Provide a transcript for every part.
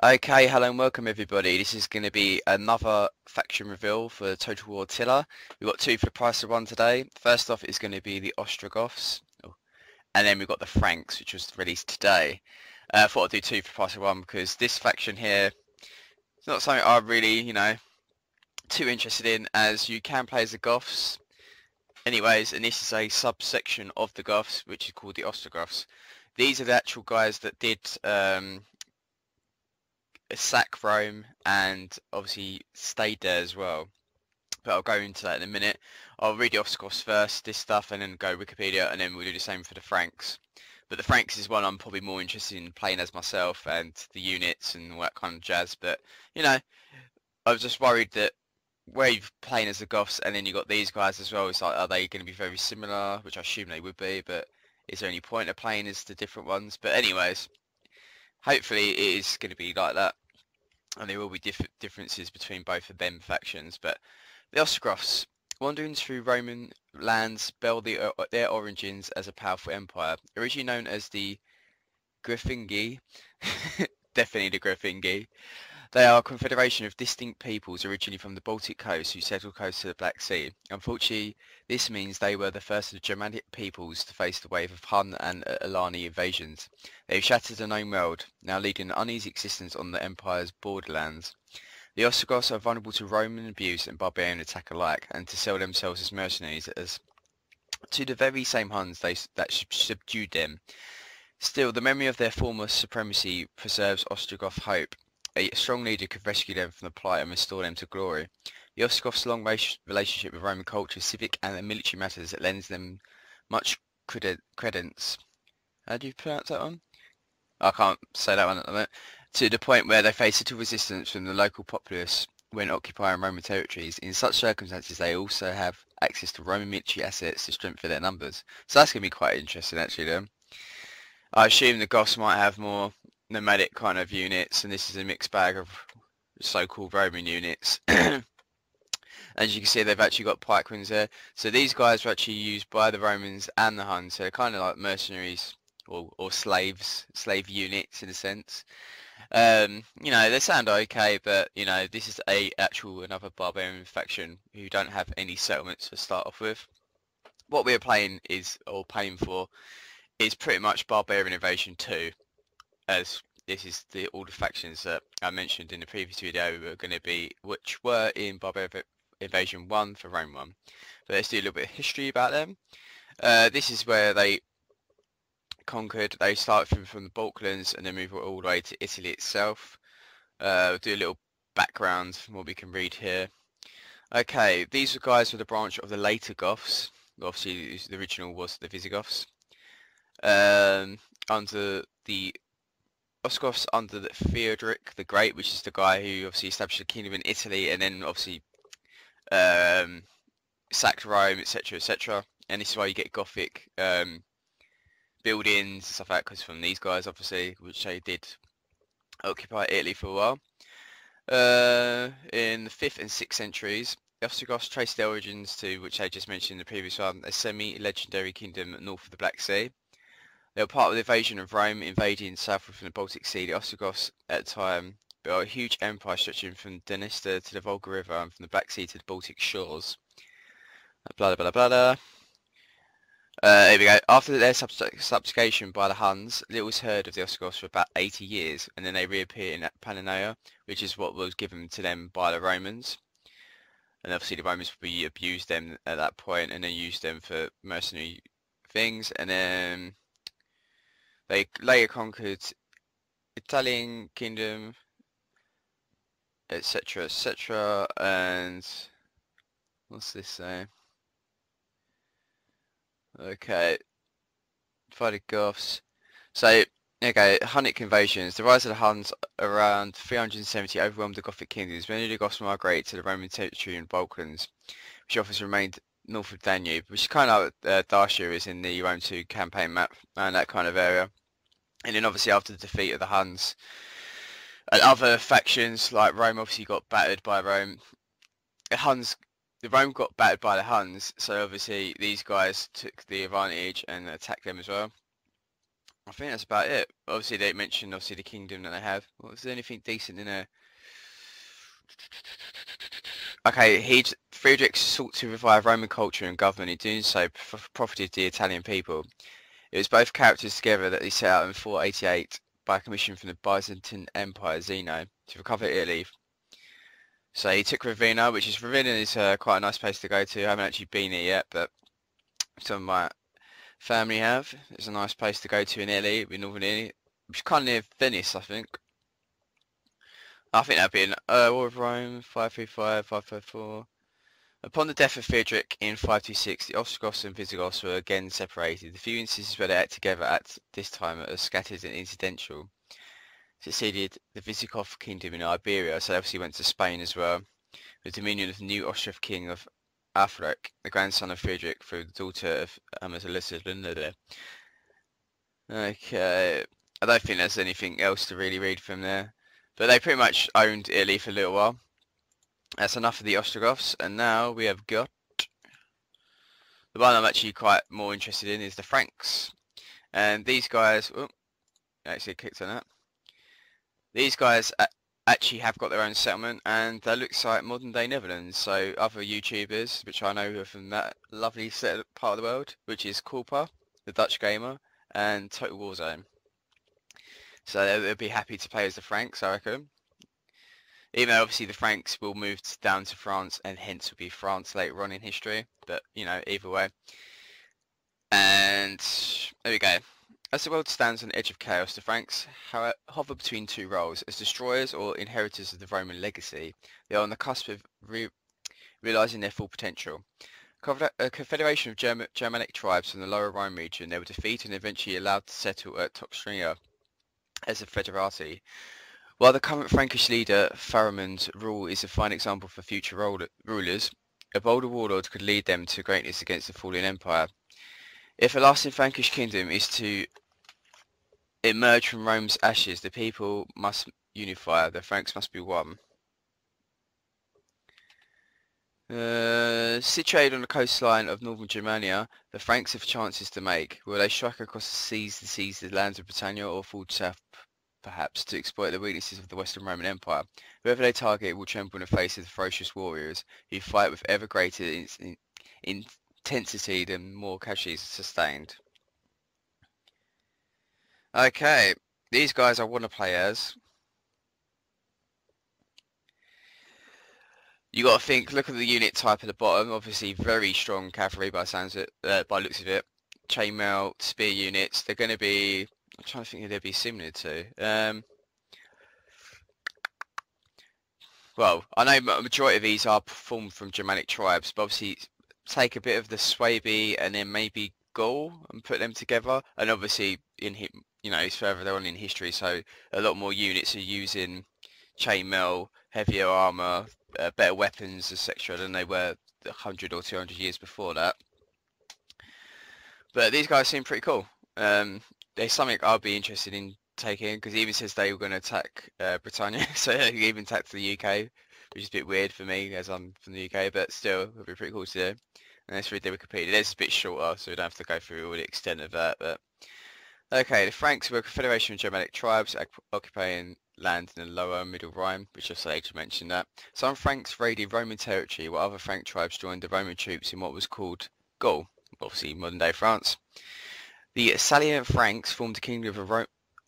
Okay, hello and welcome everybody. This is going to be another faction reveal for Total War Attila. We've got two for the price of one today. First off is going to be the Ostrogoths, and then we've got the Franks, which was released today. I thought I'd do two for the price of one because this faction here is not something I'm really, too interested in, as you can play as the Goths. Anyways, and this is a subsection of the Goths, which is called the Ostrogoths. These are the actual guys that did sack Rome and obviously stayed there as well. But I'll go into that in a minute. I'll read the Ostrogoths first, this stuff, and then go Wikipedia, and then we'll do the same for the Franks. But the Franks is one I'm probably more interested in playing as myself and the units and all that kind of jazz. But, I was just worried that where you're playing as the Goths and then you got these guys as well, it's like, are they going to be very similar? Which I assume they would be, but is there any point of playing as the different ones? But anyways, hopefully it is going to be like that. And there will be differences between both of them factions. But the Ostrogoths, wandering through Roman lands, bear their origins as a powerful empire. Originally known as the Griffingi, definitely the Griffingi, they are a confederation of distinct peoples originally from the Baltic coast who settled close to the Black Sea. Unfortunately, this means they were the first of the Germanic peoples to face the wave of Hun and Alani invasions. They have shattered the known world, now leading an uneasy existence on the Empire's borderlands. The Ostrogoths are vulnerable to Roman abuse and barbarian attack alike, and to sell themselves as mercenaries as to the very same Huns that subdued them. Still, the memory of their former supremacy preserves Ostrogoth hope. A strong leader could rescue them from the plight and restore them to glory. The Ostrogoths' long relationship with Roman culture, civic and military matters lends them much credence. How do you pronounce that one? I can't say that one at the moment. To the point where they face little resistance from the local populace when occupying Roman territories. In such circumstances, they also have access to Roman military assets to strengthen their numbers. So that's going to be quite interesting, actually, then. I assume the Goths might have more nomadic kind of units, and this is a mixed bag of so-called Roman units. As you can see, they've actually got pikemen there. So these guys were actually used by the Romans and the Huns, so they're kind of like mercenaries or slaves, slave units in a sense. They sound okay, but this is another barbarian faction who don't have any settlements to start off with. What we're playing paying for is pretty much Barbarian Invasion 2, as this is all the factions that I mentioned in the previous video which were in Barbarian Invasion 1 for Rome 1. But let's do a little bit of history about them. This is where they conquered. They started from the Balkans and then moved all the way to Italy itself. We'll do a little background from what we can read here. Okay, these guys were the branch of the later Goths. Obviously, the original was the Visigoths. Under the Ostrogoths under Theodoric the Great, which is the guy who obviously established a kingdom in Italy and then obviously sacked Rome, etc., etc. And this is why you get Gothic buildings and stuff like that, because from these guys, obviously, which they did occupy Italy for a while. In the 5th and 6th centuries, the Ostrogoths traced their origins to, which I just mentioned in the previous one, a semi-legendary kingdom north of the Black Sea. They were part of the invasion of Rome, invading southward from the Baltic Sea. The Ostrogoths at the time built a huge empire stretching from Dniester to the Volga River and from the Black Sea to the Baltic shores. Blah blah blah blah. Here we go. After their subjugation by the Huns, little was heard of the Ostrogoths for about 80 years, and then they reappeared in Pannonia, which is what was given to them by the Romans. And obviously the Romans probably abused them at that point and then used them for mercenary things, and then they later conquered Italian kingdom, etc., etc. And what's this say? Okay, divided Goths. So, okay, Hunnic invasions. The rise of the Huns around 370 overwhelmed the Gothic kingdoms. Many of the Goths migrated to the Roman territory in Balkans, which often remained north of Danube, which is kind of like Dacia is in the Rome 2 campaign map, and that kind of area. And then obviously after the defeat of the Huns, and other factions like Rome obviously got battered by Rome. The Rome got battered by the Huns, so obviously these guys took the advantage and attacked them as well. I think that's about it. Obviously, they mentioned obviously the kingdom that they have. What was there anything decent in there? Okay, Friedrich sought to revive Roman culture and government. In doing so, profited the Italian people. It was both characters together that he set out in 488 by commission from the Byzantine Empire Zeno to recover Italy. So he took Ravenna, Ravenna is quite a nice place to go to. I haven't actually been there yet, but some of my family have. It's a nice place to go to in Italy, in northern Italy, which is kind of near Venice, I think. I think that'd be in War of Rome, 535, 554. Upon the death of Friedrich in 526, the Ostrogoths and Visigoths were again separated. The few instances where they act together at this time are scattered and incidental. Succeeded the Visigoth kingdom in Iberia, so they obviously went to Spain as well, with the dominion of the new Austrian king of Athalric, the grandson of Friedrich, through the daughter of Attila. Okay, I don't think there's anything else to really read from there, but they pretty much owned Italy for a little while. That's enough of the Ostrogoths, and now we have got the one I'm actually quite more interested in is the Franks, and these guys. Oh, actually kicked on that. These guys actually have got their own settlement, and that looks like modern day Netherlands. So other YouTubers, which I know are from that lovely part of the world, which is Corpa, the Dutch gamer, and Total Warzone. So they'll be happy to play as the Franks, I reckon. Even though obviously the Franks will move down to France, and hence will be France later on in history. But, you know, either way. And there we go. As the world stands on the edge of chaos, the Franks hover between two roles. As destroyers or inheritors of the Roman legacy, they are on the cusp of realising their full potential. A confederation of Germanic tribes from the lower Rhine region, they were defeated and eventually allowed to settle at Toxtria as a federati. While the current Frankish leader, Pharamond's rule is a fine example for future rulers, a bolder warlord could lead them to greatness against the falling empire. If a lasting Frankish kingdom is to emerge from Rome's ashes, the people must unify, the Franks must be one. Situated on the coastline of northern Germania, the Franks have chances to make. Will they strike across the seas to seize the lands of Britannia, or fall south, perhaps, to exploit the weaknesses of the Western Roman Empire? Whoever they target will tremble in the face of the ferocious warriors, who fight with ever greater intensity than more casualties sustained. Okay, these guys I want to play as. You got to think. Look at the unit type at the bottom. Obviously, very strong cavalry by sounds of it, by looks of it. Chainmail, spear units. They're going to be. I'm trying to think who they'd be similar to. Well, I know a majority of these are formed from Germanic tribes, but obviously take a bit of the Swaby and then maybe Gaul and put them together. And obviously, it's further on in history, so a lot more units are using chainmail, heavier armor, better weapons, etc. than they were 100 or 200 years before that. But these guys seem pretty cool. There's something I'll be interested in taking, because he even says they were going to attack Britannia, so he even attacked the UK, which is a bit weird for me as I'm from the UK, but still, it would be pretty cool to do. And let's read the Wikipedia. This is a bit shorter, so we don't have to go through all the extent of that. But okay, the Franks were a confederation of Germanic tribes occupying land in the lower Middle Rhine, which I later mentioned that. Some Franks raided Roman territory, while other Frank tribes joined the Roman troops in what was called Gaul, obviously modern-day France. The Salian Franks formed a kingdom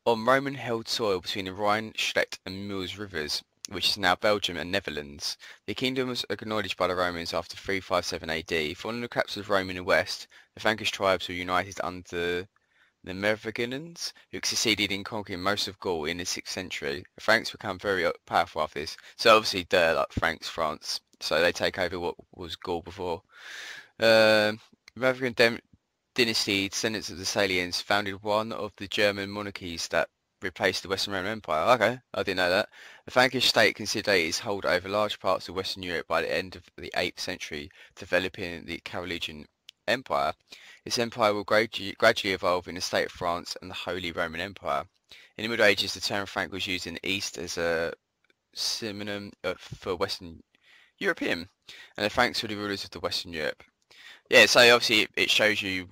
on Roman-held soil between the Rhine, Schlette and Meuse rivers, which is now Belgium and Netherlands. The kingdom was acknowledged by the Romans after 357 AD. Following the collapse of Rome in the west, the Frankish tribes were united under the Merovingians, who succeeded in conquering most of Gaul in the 6th century. The Franks become very powerful after this. So obviously, like Franks, France. So they take over what was Gaul before. Merovingian dynasty, descendants of the Salians, founded one of the German monarchies that replaced the Western Roman Empire. Okay, I didn't know that. The Frankish state consolidated its hold over large parts of Western Europe by the end of the 8th century, developing the Carolingian Empire. This empire will gradually evolve in the state of France and the Holy Roman Empire. In the Middle Ages, the term Frank was used in the East as a synonym for Western European, and the Franks were the rulers of the Western Europe. Yeah, so obviously it shows you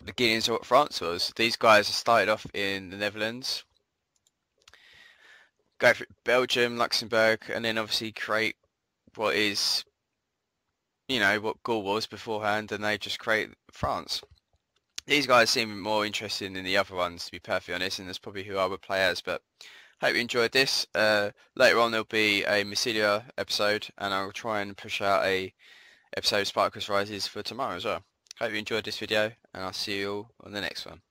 beginnings of what France was. These guys started off in the Netherlands, go for Belgium, Luxembourg, and then obviously create what is, you know, what Gaul was beforehand, and they just create France. These guys seem more interesting than the other ones, to be perfectly honest, and that's probably who I would play as. But hope you enjoyed this. Later on there'll be a Massilia episode, and I'll try and push out a episode of Spartacus Rises for tomorrow as well. Hope you enjoyed this video, and I'll see you all on the next one.